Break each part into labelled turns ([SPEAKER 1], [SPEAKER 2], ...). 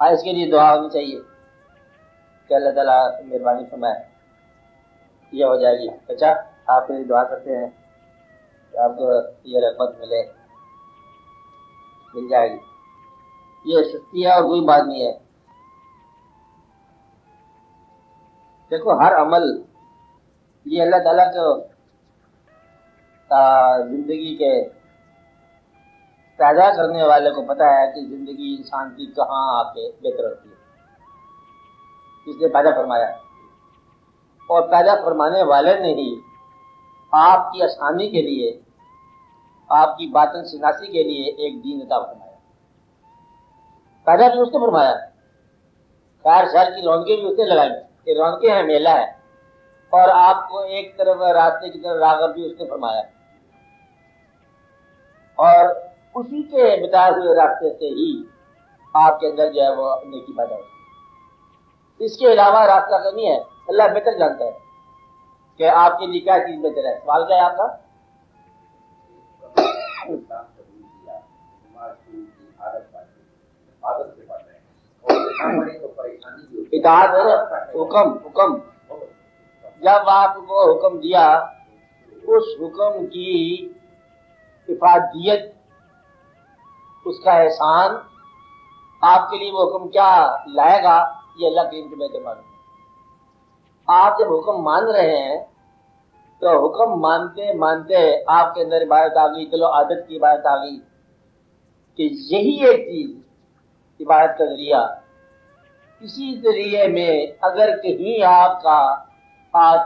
[SPEAKER 1] اس کے لیے دعا ہونی چاہیے کہ اللہ تعالیٰ مہربانی فرمائے یہ ہو جائے گی. اچھا آپ کے لیے دعا کرتے ہیں کہ آپ کو یہ رحمت مل جائے گی. یہ سستی ہے اور کوئی بات نہیں ہے. دیکھو ہر عمل یہ اللہ تعالیٰ کو زندگی کے پیدا کرنے والے کو پتہ ہے کہ زندگی انسان کی کہاں آ کے بہتر ہوتی ہے، اس نے پیدا فرمایا. اور پیدا فرمانے والے نے ہی آپ کی آسانی کے لیے، آپ کی باطن شناسی کے لیے ایک دین عطا فرمایا. پیدا بھی اس نے فرمایا، خیر شہر کی رونقیں بھی اس نے لگائی کہ رونقیں ہیں، میلہ ہے، اور آپ کو ایک طرف راستے کی طرف راغب بھی اس نے فرمایا. اور اسی کے بتائے ہوئے راستے سے ہی آپ کے اندر جو ہے وہ نیکی پیدا ہوتی ہے. اس کے علاوہ راستہ نہیں ہے. اللہ بہتر جانتا ہے کہ آپ کے لیے کیا چیز بہتر ہے. سوال کیا ہے آپ کا؟ اطاعت حکم جب آپ کو حکم دیا اس حکم کی افادیت، اس کا احسان آپ کے لیے وہ حکم کیا لائے گا یہ اللہ کے علم میں معلوم ہے. آپ جب حکم مان رہے ہیں تو حکم مانتے مانتے آپ کے اندر عبادت آ گئی، چلو عادت کی عبادت آ گئی کہ یہی ایک چیز عبادت کا ذریعہ. اسی ذریعے میں اگر کہیں آپ کا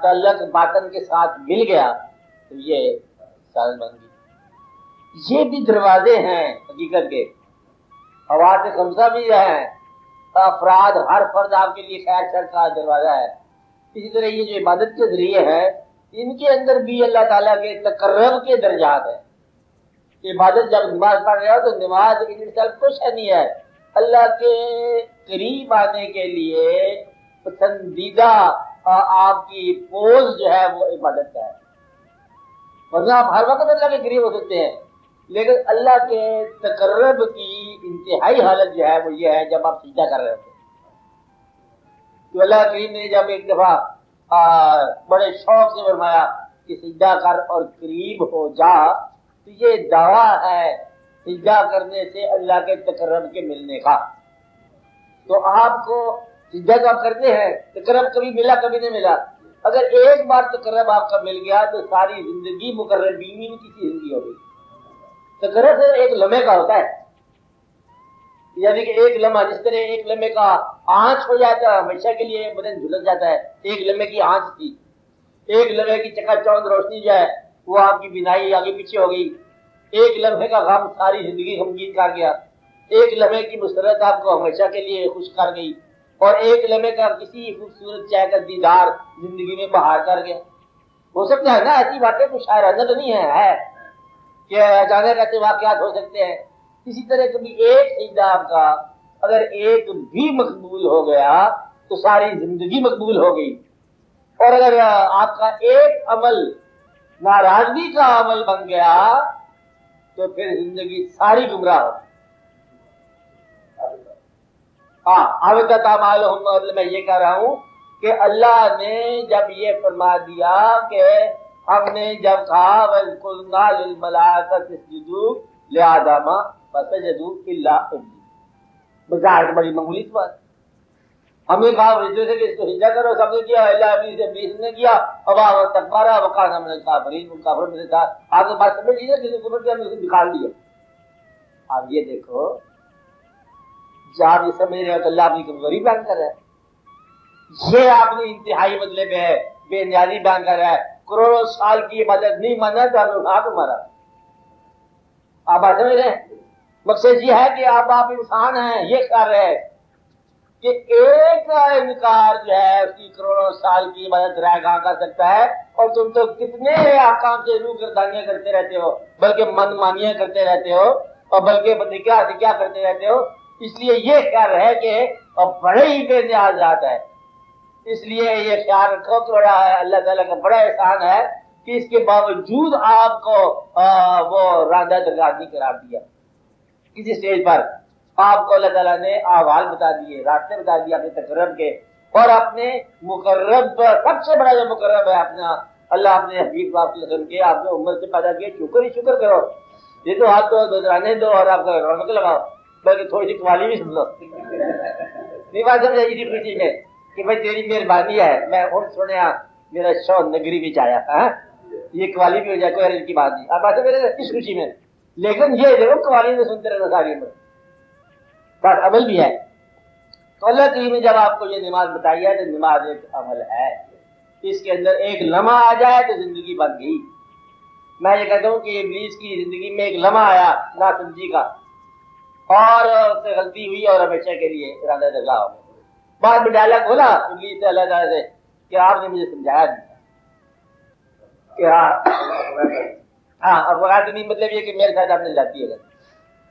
[SPEAKER 1] تعلق باطن کے ساتھ مل گیا تو یہ سال بن گئی. یہ بھی دروازے ہیں حقیقت کے. حواس خمسہ بھی ہیں، افراد، ہر فرد آپ کے لیے خیر شر کا دروازہ ہے. اسی طرح یہ جو عبادت کے ذریعے ہیں ان کے اندر بھی اللہ تعالیٰ کے تقرب کے درجات ہیں. عبادت جب نماز پڑھ رہے ہو تو نماز کچھ نہیں ہے، اللہ کے قریب آنے کے لیے پسندیدہ آپ کی پوز جو ہے وہ عبادت کا ہے. ورنہ آپ ہر وقت اللہ کے قریب ہو سکتے ہیں، لیکن اللہ کے تقرب کی انتہائی حالت جو ہے وہ یہ ہے جب آپ سجدہ کر رہے ہوتے ہیں. تو اللہ کریم نے جب ایک دفعہ بڑے شوق سے فرمایا کہ سجدہ کر اور قریب ہو جا، تو یہ دعویٰ ہے سجدہ کرنے سے اللہ کے تقرب کے ملنے کا. تو آپ کو سجدہ تو آپ کرتے ہیں، تقرب کبھی ملا کبھی نہیں ملا. اگر ایک بار تقرب آپ کا مل گیا تو ساری زندگی مقربین کی زندگی ہو گئی. تقرب سے ایک لمحے کا ہوتا ہے، یعنی کہ ایک لمحہ، جس طرح ایک لمحے کا آنچ ہو جاتا ہے ہمیشہ کے لیے بدن جھلس جاتا ہے. ایک لمحے کی آنچ تھی، ایک لمحے کی چکا چوند روشنی جو ہے وہ آپ کی بینائی آگے پیچھے ہو گئی. ایک لمحے کا غم ساری زندگی غمگین کر گیا. ایک لمحے کی مسرت آپ کو ہمیشہ کے لیے خوش کر گئی، اور ایک لمحے کا کسی خوبصورت چہرے کا دیدار زندگی میں بہار کر گیا. ہو سکتا ہے نا ایسی باتیں کچھ شاعرانہ تو نہیں ہے کہ اچانک ایسے واقعات ہو سکتے ہیں. اسی طرح کبھی ایک سجدہ آپ کا اگر ایک بھی مقبول ہو گیا تو ساری زندگی مقبول ہو گئی. اور اگر آپ کا ایک عمل ناراضگی کا عمل بن گیا تو پھر زندگی ساری گمراہ ہو. میں یہ کہہ رہا ہوں کہ اللہ نے جب یہ فرما دیا کہ ہم نے جب کہا وَإِذْ لِلْمَلَائِكَةِ اسْجُدُوا لِآدَمَ فَسَجَدُوا إِلَّا إِبْلِيسَ، بظاہر بڑی معمولی بات. ہم نے کہا فرشتوں سے کہ اس کو سجدہ کرو، سب نے کیا، اللہ ابلیس نے کیا، ابا واستکبر وکان من الکافرین، وہ کافروں میں سے تھا. آپ نے بات سمجھ لیجیے، کسی کفر کیا ہم نے اسے نکال دیا. اب یہ دیکھو جب آپ یہ سمجھ رہے ہو تو اللہ اپنی کمزوری بیان کر رہا ہے، یہ آپ نے انتہائی مطلب ہے بے نیازی بیان کر رہا ہے. کروڑوں سال کی عبادت نہیں مانا تو اٹھا تمہارا. آپ بات سمجھ رہے ہیں؟ مقصد یہ ہے کہ آپ انسان ہیں، یہ کر رہے ہیں کہ ایک کا انکار جو ہے اس کی کروڑوں سال کی عبادت رائے گاہ کر سکتا ہے. اور تم تو کتنے احکام سے روح گردانیاں کرتے رہتے ہو، بلکہ من مانیاں کرتے رہتے ہو، اور بلکہ کیا کرتے رہتے ہو. اس لیے یہ خیال ہے کہ بڑے ہی بے نیاز ذات ہے. اس لیے یہ خیال رکھو کہ بڑا اللہ تعالیٰ کا بڑا احسان ہے کہ اس کے باوجود آپ کو وہ راندہ درگاہ نہیں قرار دیا کسی اسٹیج پر. آپ کو اللہ تعالیٰ نے احوال بتا دیے، راستے بتا دیے اپنے تقرب کے، اور اپنے مقرب سب سے بڑا جو مقرب ہے اپنا اللہ اپنے حبیب صلی اللہ علیہ وسلم کے آپ نے امت سے پیدا کیا، شکر ہی شکر کرو، یہ تو ہاتھ دو درانے دو اور آپ کا رونق لگاؤ، بلکہ تھوڑی سی قوالی بھی سن لو، نہیں بات سمجھ آئی تھی خوشی میں کہ بھائی تیری مہربانی ہے میں اور سنیا میرا شو نگری بھی آیا، یہ قوالی بھی ہو جائے کوئی حرج کی بات نہیں، اب ایسے میرے اس خوشی میں، لیکن یہ دیکھو قوالی میں سنتے رہنا ساری عمر، بس عمل بھی ہے۔ تو اللہ کریم نے جب آپ کو یہ نماز بتائی ہے تو نماز ایک عمل ہے، اس کے اندر ایک لمحہ آ جائے تو زندگی بن گئی۔ میں یہ کہتا ہوں کہ ابلیس کی زندگی میں ایک لمحہ آیا ناسمجھی کا اور اس سے غلطی ہوئی اور ہمیشہ کے لیے ارادہ دگا ہو گیا، بعد میں ڈائلاگ بولا ابلیس سے اللہ تعالیٰ سے کہ آپ نے مجھے سمجھایا نہیں کہ ہاں اور وقت نہیں، مطلب یہ کہ میرے ساتھ آپ نے جاتی ہے